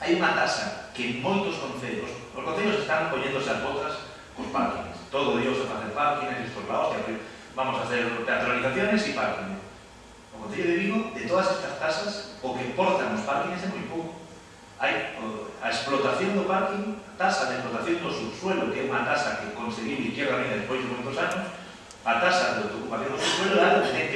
hai unha tasa que moitos concellos, os concellos están poñéndose as botas cos parkings. Todo Dios a facer parkings, estos lados, vamos a hacer teatralizaciones e parking. O Concello de Vigo, de todas estas tasas, o que portan os parkings é moi pouco. Hai a explotación do parking, a tasa de explotación do subsuelo, que é unha tasa que conseguiu Izquierda Unida despois de moitos anos, a tasa de ocupación do subsuelo é algo que ten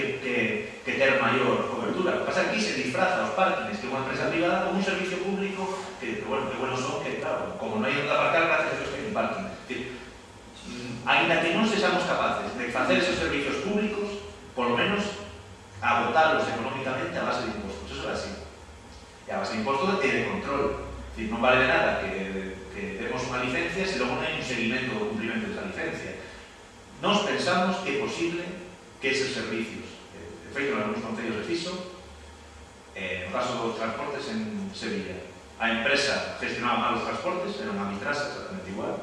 que ter maior cobertura. O que pasa é que aquí se disfraza os parkings que é unha empresa privada como un servicio público que bueno son, que claro, como non hai onde aparcar, gracias a Dios que hai un parking. É dicir, ainda que non sexamos capaces de facer esos servicios públicos, polo menos agotalos económicamente a base de impostos. Eso é así. E a base de impostos e de control. É dicir, non vale de nada que demos unha licencia se logo non hai un seguimento do cumprimento desa licencia. Nós pensamos que é posible que eses servicios, de feito, en algúns concellos de Fiso, no caso dos transportes en Sevilla, a empresa gestionaba mal os transportes, era unha Vitrasa exactamente igual,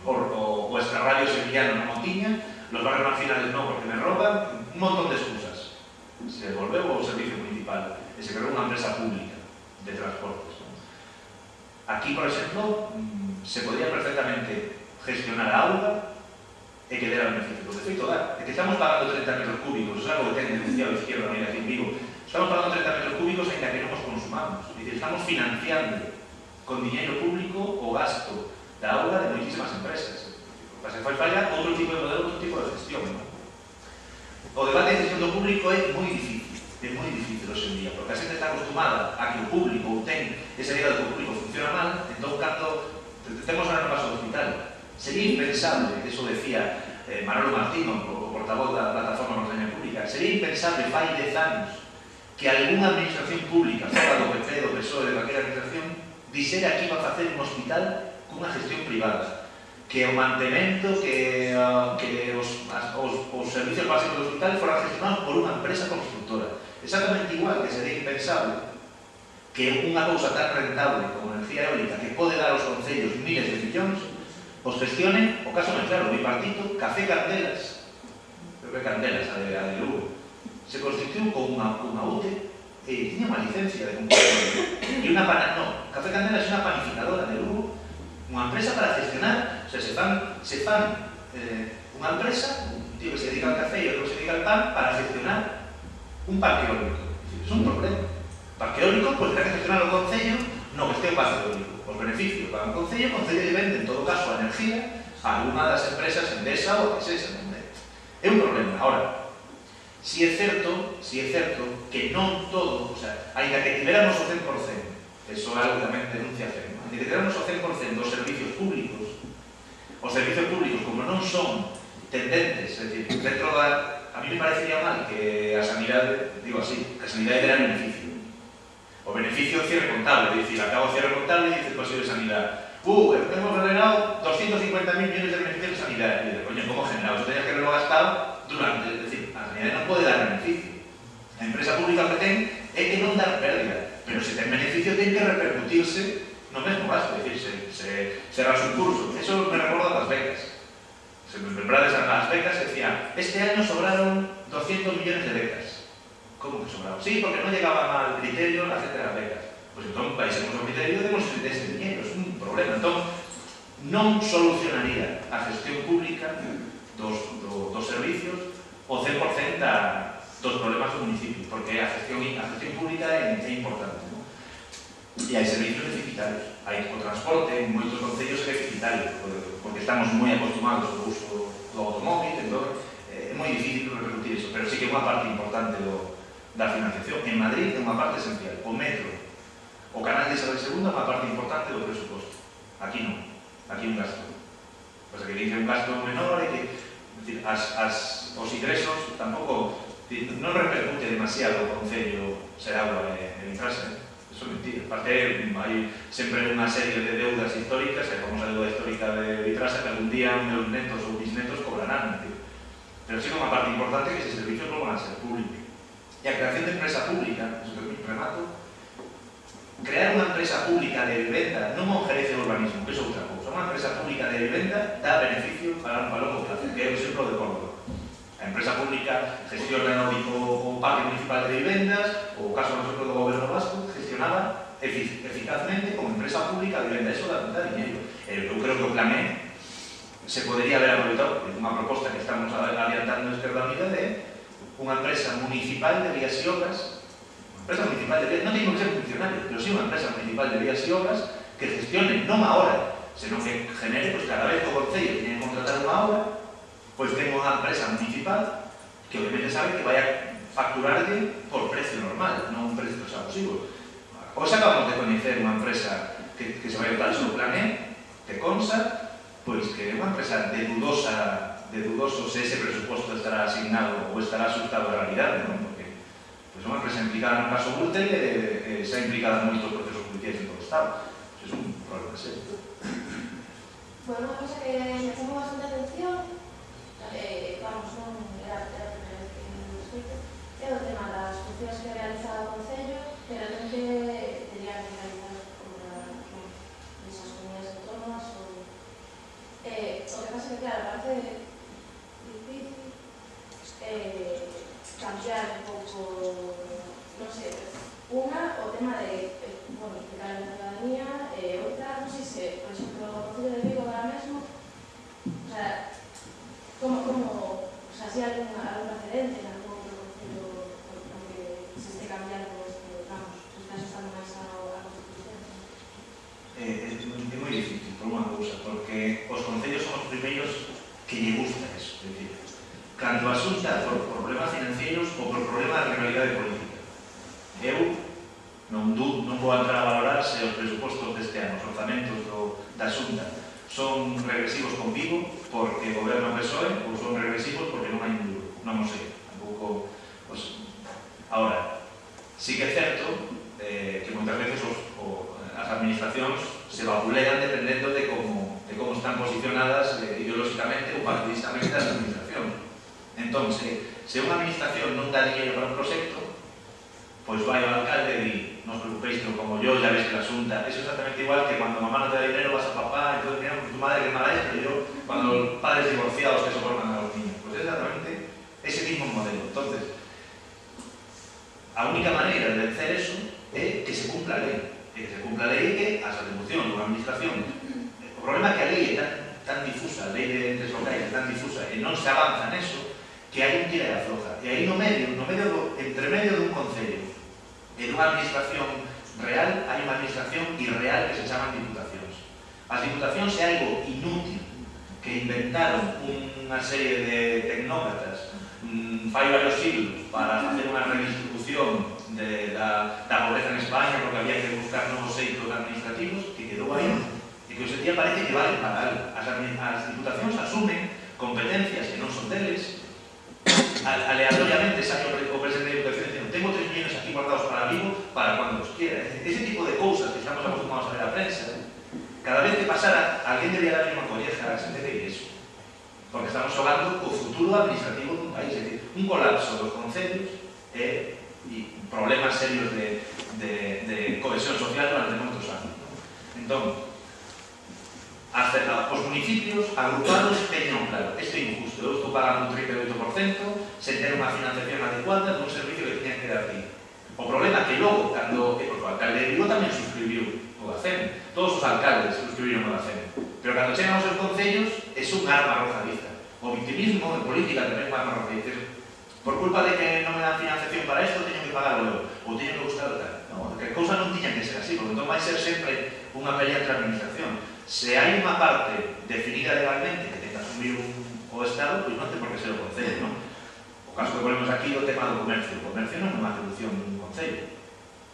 o extrarradio sevillano non o tiña, los barrios marginales non porque me roban, un montón de excusas. Se volveu ao servicio municipal e se creou unha empresa pública de transportes. Aquí, por exemplo, se podía perfectamente gestionar a auga e que dera beneficio. De feito, é que estamos pagando 30 metros cúbicos, é algo que ten denunciado a Izquierda Unida aquí en Vigo. Estamos pagando 30 metros cúbicos ainda que non os consumamos. É dicir, estamos financiando con diñeiro público o gasto da auga de moitísimas empresas. Para se fai falla outro tipo de modelo, outro tipo de gestión. O debate de gestión do público é moi difícil hoxe en día, porque a xente está acostumada a que o público ten esa idea de que o público funciona mal, entón, cando temos a norma do hospital, sería impensable, eso decía Manolo Martino, o portavoz da Plataforma por a Sanidade Pública, sería impensable fai 10 anos que algunha administración pública, fora do PP, do PSOE, de calquera administración, dixera que iba a facer un hospital cunha gestión privada, que o mantemento, que os servicios básicos do hospital foran gestionados por unha empresa constructora. Exactamente igual que sería impensable que unha cousa tan rentable como a energía eólica, que pode dar aos concellos miles de millóns, os gestionen, o caso máis claro, o bipartito, Café Candelas, a de Lugo, se constituiu con unha UTE e tiña unha licencia de comportamento. E unha Café Candelas é unha panificadora de Lugo, unha empresa para gestionar, o sea, se fan unha empresa, un tío que se dedica al café e outro que se dedica al pan, para gestionar un parque eólico. É un problema. O parque eólico, pois, terá que gestionar o concello, no gestión base eólico. Os beneficios para o concello lle vende, en todo caso, a energía a alguna das empresas Endesa ou que sexa. É un problema. Ahora, si é certo que non todo, o sea, ainda que tiveramos o 100%, eso é algo que tamén denuncia FEM, ainda que tiveramos o 100% dos servicios públicos, os servicios públicos, como non son tendentes, é dicir, dentro da... A mí me parecería mal que a sanidade, digo así, que a sanidade dera beneficio. O beneficio cierre contable, é dicir, acabo cierre contable e dice el Consejo de Sanidad, hemos generado 250.000 millones de beneficios de sanidade. E dice, coño, ¿cómo generado? Eso tenías que haberlo gastado durante, es decir, a sanidade non pode dar beneficio. A empresa pública que ten é que non dar pérdida, pero se ten beneficio ten que repercutirse no mesmo gasto, é dicir, se cerras un curso. Eso me recorda das becas. Se me lembrades as becas, decía, este año sobraron 200 millones de becas. ¿Cómo que sobraron? Sí, porque non llegaban al criterio la gente de las becas. Pues entón, baixemos o criterio de ese dinero, é un problema. Entón, non solucionaría a gestión pública dos servicios o 100% dos problemas do municipio, porque a gestión pública é importante. E hai servicios deficitarios. Hai o transporte, en moitos concellos é deficitario, porque estamos moi acostumados ao uso do automóvil, entón é moi difícil repercutir iso, pero sí que é unha parte importante da financiación. En Madrid é unha parte esencial. O metro, o canal de Isabel II é unha parte importante do presuposto. Aquí non. Aquí un gasto. Pois que dice un gasto menor e que os ingresos tampouco non repercute demasiado o concello ser agua e Vitrasa. Eso é mentira. Aparte, hai sempre unha serie de deudas históricas, a famosa deuda histórica de Vitrasa, que algún día meus netos ou bisnetos cobrarán. Pero sí que unha parte importante que ese servicio non van a ser público. E a creación de empresa pública, eso que remato, crear unha empresa pública de vivenda non ofrece urbanismo, que é outra cousa. Unha empresa pública de vivenda dá beneficio para longo plazo, que é o exemplo de Córdoba. A empresa pública gestiona o Parque Municipal de Vivendas, ou o caso, por exemplo, do Goberno Vasco, gestionaba eficazmente como empresa pública de venda. Eso da dinero. Eu creo que o plan E se podería haber aproveitado unha proposta que estamos adiantando en Esquerda Unida de unha empresa municipal de vías e obras, empresa municipal de vías, non digo que sea funcionario, pero sí unha empresa municipal de vías e obras que gestione non a hora, senón que genere, pues cada vez que o Concello tiene que contratar unha obra, pues ten unha empresa municipal que obviamente sabe que vai a facturarle por precio normal, non un precio abusivo. Hoxe acabamos de coñecer unha empresa que se vai botar sobre o plan E, que Consa, pois que é unha empresa de dudoso se ese presuposto estará asignado ou estará asustado a realidade, non? Porque é unha empresa implicada no caso Gürtel e se ha implicado en moitos procesos judiciais en todo o Estado. É un problema serio. Bueno, unha cosa que me chamou bastante atención, vamos, non era a primeira vez que me escoito, é o tema das funcións que realiza o Concello, pero non que tería que realizar nesas comunidades autónomas ou... O que pasa que, claro, parece difícil cambiar un pouco, non sei, unha, o tema de, bueno, explicar a la ciudadanía, outra, non sei se, por exemplo, o Concello de Vigo agora mesmo, o sea, como, o sea, si hai algún precedente en algún outro Concello que se este cambiando, vamos, se está asustando máis a Constitución? É moi difícil, por unha cousa, porque os concellos son os primeiros que lle gusta eso. É dicir, cando asunta por problemas financeiros ou por problemas de realidade política. Eu non vou entrar a valorar se os presupostos deste ano, os orzamentos da Xunta, son regresivos con Vigo porque o goberno PSOE ou son regresivos porque non hai un duro. Non o sei. Tampouco... Ahora, sí que é certo que moitas veces as administracións se vapulean dependendo de como están posicionadas ideolóxicamente ou partidistamente as administracións. Entón, se unha administración non dá dinero para un proxecto, pois vai ao alcalde e di, non os preocupéis, que como yo ya ves que la Xunta, eso é exactamente igual que cuando mamá no te da dinero vas a papá, entonces mira, tu madre que mala es, pero yo, cuando los padres divorciados que soportan a los niños, pues es exactamente ese mismo modelo. Entonces, a única maneira de vencer eso é que se cumpla a lei. Que se cumpla a lei que as atribucións da administración. O problema é que a lei é tan difusa, a lei de entes locais é tan difusa e non se avanza neso, que hai un tira e afloja. E aí entre medio dun concello e dunha administración real, hai unha administración irreal que se chaman diputacións. As diputacións é algo inútil que inventaron unha serie de tecnócratas fai varios siglos para facer unha redistribución da pobreza en España porque había que buscar novos eitos administrativos que quedou aí e que hoxe día parece que valen para algo. As diputacións asumen competencias que non son deles, aleatoriamente sale o presidente de Educación diciendo tengo 3 millones aquí guardados para Vigo para cuando los quiera. Ese tipo de cousas que estamos acostumados a ver a prensa, cada vez que pasara, alguén debía dar unha colleja a xente de iso, porque estamos xogando o futuro administrativo dun país. É dicir, un colapso dos concellos e problemas serios de cohesión social durante moitos anos. Entón, os municipios agrupados teñen claro, isto é injusto, eu estou pagando un 38% sen ter unha financiación adecuada dun servicio que teñan que dar aquí. O problema é que logo, cando o alcalde de Vigo tamén suscribiu o DACEM, todos os alcaldes suscribiron o DACEM, pero cando chegan aos seus concellos é un arma arrojadiza. O victimismo en política tamén é unha arma arrojadiza. Por culpa de que non me dan financiación para isto, teño que pagarlo eu, ou teño que buscar tal. Non, que a cousa non tiña que ser así, porque entón vai ser sempre unha pelea entre a administración. Se hai unha parte definida legalmente que ten que asumir o Estado, pois non ten por que ser o Concello, non? O caso que ponemos aquí é o tema do comercio. O comercio non é unha atribución dun Concello.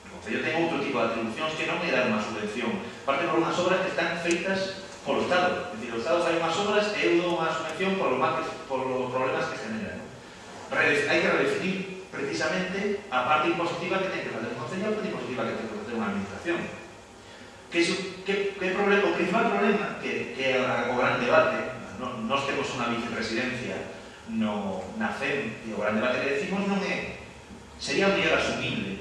O Concello ten outro tipo de atribucións que non me dan unha subvención. Parte por unhas obras que están feitas polo Estado. É dicir, o Estado fai unhas obras e eu dou unha subvención por os problemas que generan. Hai que redefinir precisamente a parte impositiva que ten que facer un Concello e a parte impositiva que ten que facer unha administración. O principal problema que é o gran debate, nós temos unha vicepresidencia na FEM e o gran debate que decimos non é sería o mellor asumible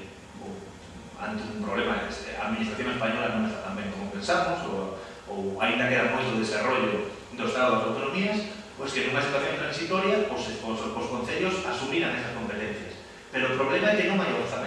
ante un problema que a administración española non está tan ben como pensamos ou ainda queda moito desarrollo do Estado das autonomías, pois que nunha situación transitoria os concellos asumiran esas competencias. Pero o problema é que non hai orzamento